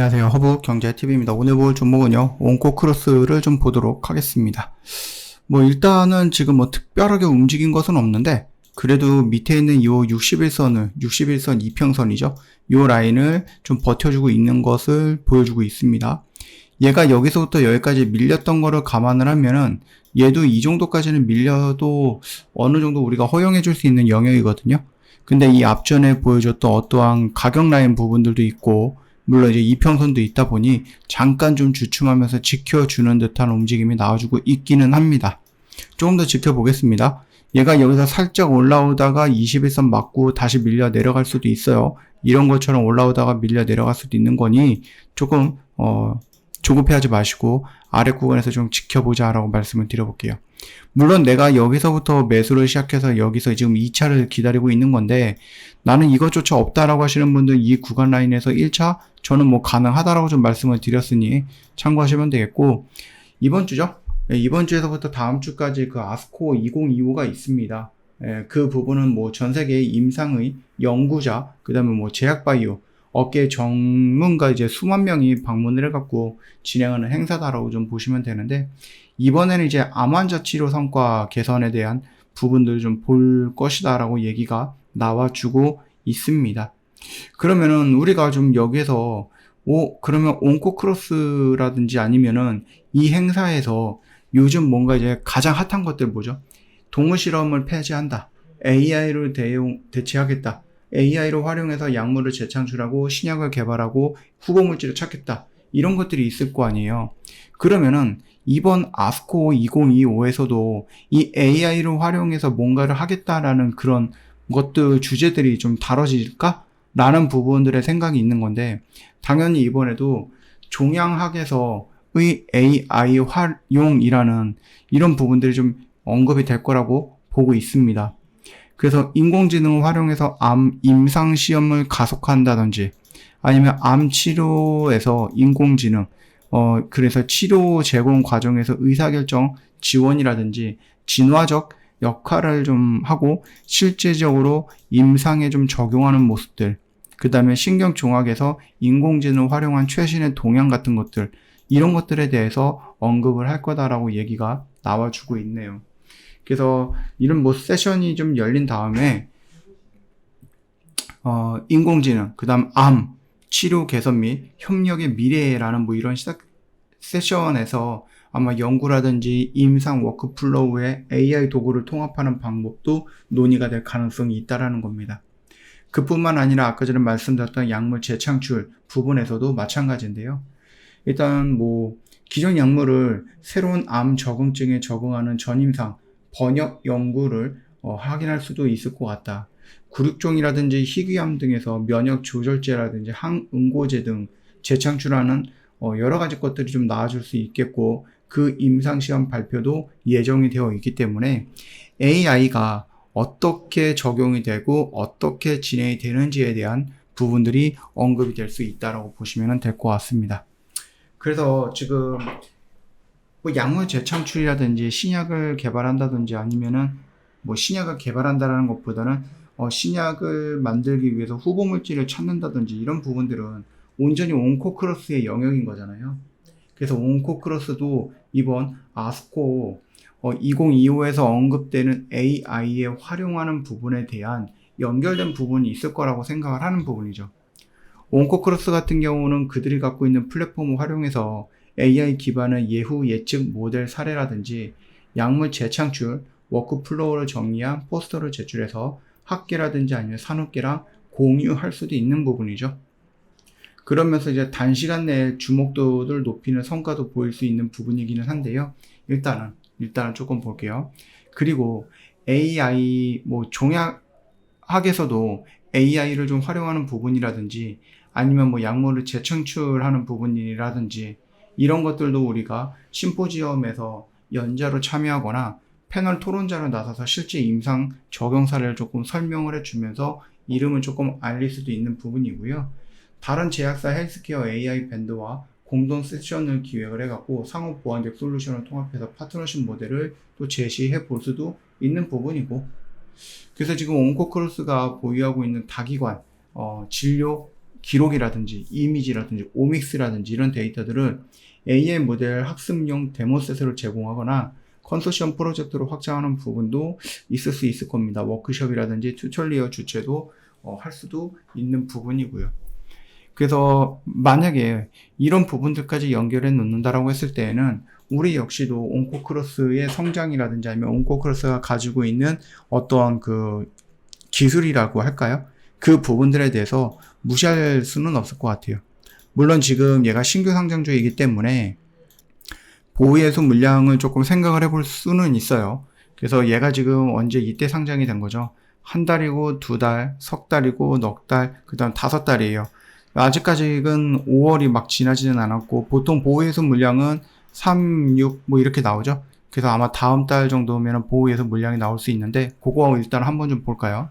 안녕하세요. 허브경제TV입니다. 오늘 볼 종목은요, 온코크로스를 좀 보도록 하겠습니다. 일단은 지금 특별하게 움직인 것은 없는데, 그래도 밑에 있는 이 61선 이평선이죠. 이 라인을 좀 버텨주고 있는 것을 보여주고 있습니다. 얘가 여기서부터 여기까지 밀렸던 거를 감안을 하면은, 얘도 이 정도까지는 밀려도 어느 정도 우리가 허용해 줄 수 있는 영역이거든요. 근데 이 앞전에 보여줬던 어떠한 가격 라인 부분들도 있고, 물론 이제 이평선도 있다 보니 잠깐 좀 주춤하면서 지켜주는 듯한 움직임이 나와주고 있기는 합니다. 조금 더 지켜보겠습니다. 얘가 여기서 살짝 올라오다가 21선 맞고 다시 밀려 내려갈 수도 있어요. 이런 것처럼 올라오다가 밀려 내려갈 수도 있는 거니 조금 조급해하지 마시고 아래 구간에서 좀 지켜보자 라고 말씀을 드려볼게요. 물론 내가 여기서부터 매수를 시작해서 여기서 지금 2차를 기다리고 있는 건데, 나는 이것조차 없다라고 하시는 분들 이 구간 라인에서 1차 저는 가능하다라고 좀 말씀을 드렸으니 참고하시면 되겠고, 이번 주죠? 이번 주에서부터 다음 주까지 그 아스코 2025가 있습니다. 그 부분은 전 세계의 임상의 연구자, 그 다음에 제약바이오 업계 전문가 이제 수만 명이 방문을 해갖고 진행하는 행사다라고 좀 보시면 되는데, 이번에는 이제 암 환자 치료 성과 개선에 대한 부분들을 좀 볼 것이다라고 얘기가 나와주고 있습니다. 그러면은 우리가 좀 여기에서 그러면 온코크로스라든지 아니면은 이 행사에서 요즘 뭔가 이제 가장 핫한 것들 뭐죠? 동물 실험을 폐지한다. AI를 대체하겠다. AI를 활용해서 약물을 재창출하고 신약을 개발하고 후보 물질을 찾겠다. 이런 것들이 있을 거 아니에요. 그러면은 이번 아스코 2025에서도 이 AI를 활용해서 뭔가를 하겠다라는 그런 것들 주제들이 좀 다뤄질까? 라는 부분들의 생각이 있는 건데, 당연히 이번에도 종양학에서의 AI 활용이라는 이런 부분들이 좀 언급이 될 거라고 보고 있습니다. 그래서 인공지능을 활용해서 암 임상 시험을 가속화한다든지, 아니면 암 치료에서 인공지능, 그래서 치료 제공 과정에서 의사결정 지원이라든지 진화적 역할을 좀 하고 실제적으로 임상에 좀 적용하는 모습들, 그 다음에 신경종학에서 인공지능을 활용한 최신의 동향 같은 것들, 이런 것들에 대해서 언급을 할 거다라고 얘기가 나와주고 있네요. 그래서 이런 세션이 좀 열린 다음에 인공지능, 그 다음 암 치료 개선 및 협력의 미래라는 이런 세션에서 아마 연구라든지 임상 워크플로우에 AI 도구를 통합하는 방법도 논의가 될 가능성이 있다라는 겁니다. 그뿐만 아니라 아까 전에 말씀드렸던 약물 재창출 부분에서도 마찬가지인데요. 일단 기존 약물을 새로운 암 적응증에 적응하는 전임상 번역 연구를 확인할 수도 있을 것 같다. 굴육종이라든지 희귀암 등에서 면역 조절제라든지 항응고제 등 재창출하는 여러 가지 것들이 좀 나와줄 수 있겠고, 그 임상시험 발표도 예정이 되어 있기 때문에 AI가 어떻게 적용이 되고 어떻게 진행이 되는지에 대한 부분들이 언급이 될 수 있다고 보시면 될 것 같습니다. 그래서 지금 약물 재창출이라든지 신약을 개발한다든지 아니면은 신약을 개발한다라는 것보다는 신약을 만들기 위해서 후보 물질을 찾는다든지 이런 부분들은 온전히 온코크로스의 영역인 거잖아요. 그래서 온코크로스도 이번 아스코 2025에서 언급되는 AI에 활용하는 부분에 대한 연결된 부분이 있을 거라고 생각을 하는 부분이죠. 온코크로스 같은 경우는 그들이 갖고 있는 플랫폼을 활용해서 AI 기반의 예후 예측 모델 사례라든지 약물 재창출, 워크플로우를 정리한 포스터를 제출해서 학계라든지 아니면 산업계랑 공유할 수도 있는 부분이죠. 그러면서 이제 단시간 내에 주목도를 높이는 성과도 보일 수 있는 부분이기는 한데요. 일단은 조금 볼게요. 그리고 AI, 종약학에서도 AI를 좀 활용하는 부분이라든지 아니면 약물을 재창출하는 부분이라든지 이런 것들도 우리가 심포지엄에서 연자로 참여하거나 패널 토론자로 나서서 실제 임상 적용 사례를 조금 설명을 해주면서 이름을 조금 알릴 수도 있는 부분이고요. 다른 제약사 헬스케어 AI 밴드와 공동 세션을 기획을 해갖고 상호 보완적 솔루션을 통합해서 파트너십 모델을 또 제시해 볼 수도 있는 부분이고, 그래서 지금 온코크로스가 보유하고 있는 다기관 진료 기록이라든지 이미지라든지 오믹스라든지 이런 데이터들을 AI 모델 학습용 데모셋으로 제공하거나 컨소시엄 프로젝트로 확장하는 부분도 있을 수 있을 겁니다. 워크숍이라든지 튜토리얼 주최도 할 수도 있는 부분이고요. 그래서 만약에 이런 부분들까지 연결해 놓는다라고 했을 때에는 우리 역시도 온코크로스의 성장이라든지 아니면 온코크로스가 가지고 있는 어떤 그 기술이라고 할까요? 그 부분들에 대해서 무시할 수는 없을 것 같아요. 물론 지금 얘가 신규 상장주이기 때문에 보유예수 물량을 조금 생각을 해볼 수는 있어요. 그래서 얘가 지금 언제 이때 상장이 된 거죠? 한 달이고 두 달, 석 달이고 넉 달, 그 다음 5달이에요. 아직까지는 5월이 막 지나지는 않았고 보통 보유예수 물량은 3, 6 뭐 이렇게 나오죠. 그래서 아마 다음 달 정도면 보유예수 물량이 나올 수 있는데 그거 일단 한번 좀 볼까요?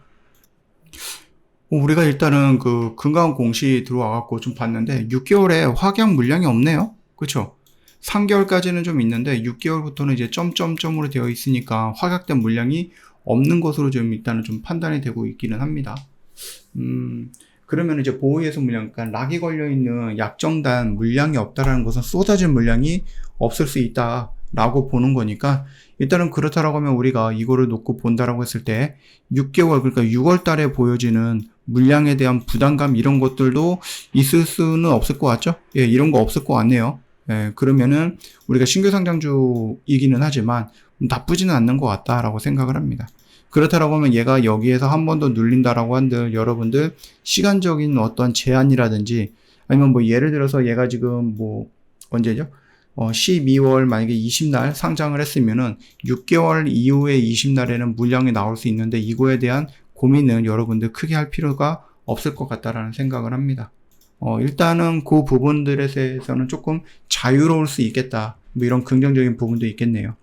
우리가 일단은 그 금강원 공시 들어와갖고 좀 봤는데 6개월에 확약 물량이 없네요. 그쵸? 3개월까지는 좀 있는데 6개월부터는 이제 점점점으로 되어 있으니까 확약된 물량이 없는 것으로 좀 일단은 좀 판단이 되고 있기는 합니다. 그러면 이제 보호예수 물량, 그러니까 락이 걸려있는 약정단 물량이 없다라는 것은 쏟아진 물량이 없을 수 있다라고 보는 거니까 일단은 그렇다라고 하면 우리가 이거를 놓고 본다라고 했을 때 6개월, 그러니까 6월 달에 보여지는 물량에 대한 부담감 이런 것들도 있을 수는 없을 것 같죠? 예, 이런 거 없을 것 같네요. 예, 그러면은 우리가 신규 상장주이기는 하지만 나쁘지는 않는 것 같다라고 생각을 합니다. 그렇다라고 하면 얘가 여기에서 한 번 더 눌린다라고 한들 여러분들 시간적인 어떤 제한이라든지 아니면 뭐 예를 들어서 얘가 지금 뭐 언제죠? 12월 만약에 20날 상장을 했으면은 6개월 이후에 20날에는 물량이 나올 수 있는데 이거에 대한 고민은 여러분들 크게 할 필요가 없을 것 같다라는 생각을 합니다. 일단은 그 부분들에 대해서는 조금 자유로울 수 있겠다. 뭐 이런 긍정적인 부분도 있겠네요.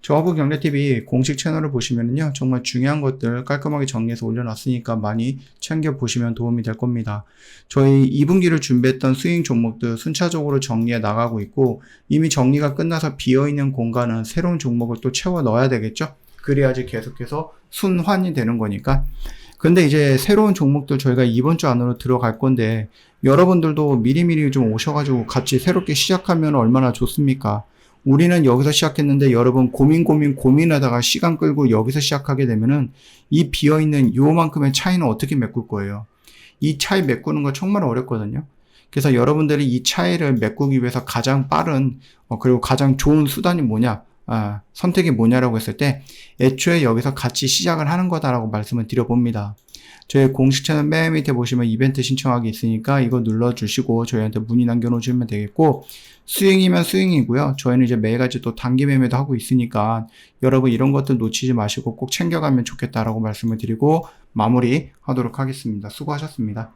저하고 경제TV 공식 채널을 보시면은요, 정말 중요한 것들 깔끔하게 정리해서 올려놨으니까 많이 챙겨보시면 도움이 될 겁니다. 저희 2분기를 준비했던 스윙 종목들 순차적으로 정리해 나가고 있고, 이미 정리가 끝나서 비어있는 공간은 새로운 종목을 또 채워 넣어야 되겠죠? 그래야지 계속해서 순환이 되는 거니까. 근데 이제 새로운 종목들 저희가 이번 주 안으로 들어갈 건데, 여러분들도 미리미리 좀 오셔가지고 같이 새롭게 시작하면 얼마나 좋습니까? 우리는 여기서 시작했는데 여러분 고민하다가 시간 끌고 여기서 시작하게 되면은 이 비어있는 요만큼의 차이는 어떻게 메꿀 거예요? 이 차이 메꾸는 거 정말 어렵거든요. 그래서 여러분들이 이 차이를 메꾸기 위해서 가장 빠른 그리고 가장 좋은 수단이 뭐냐? 선택이 뭐냐라고 했을 때 애초에 여기서 같이 시작을 하는 거다라고 말씀을 드려봅니다. 저희 공식 채널 맨 밑에 보시면 이벤트 신청하기 있으니까 이거 눌러주시고 저희한테 문의 남겨놓으시면 되겠고 스윙이면 스윙이고요. 저희는 이제 매일같이 또 단기 매매도 하고 있으니까 여러분 이런 것들 놓치지 마시고 꼭 챙겨가면 좋겠다라고 말씀을 드리고 마무리 하도록 하겠습니다. 수고하셨습니다.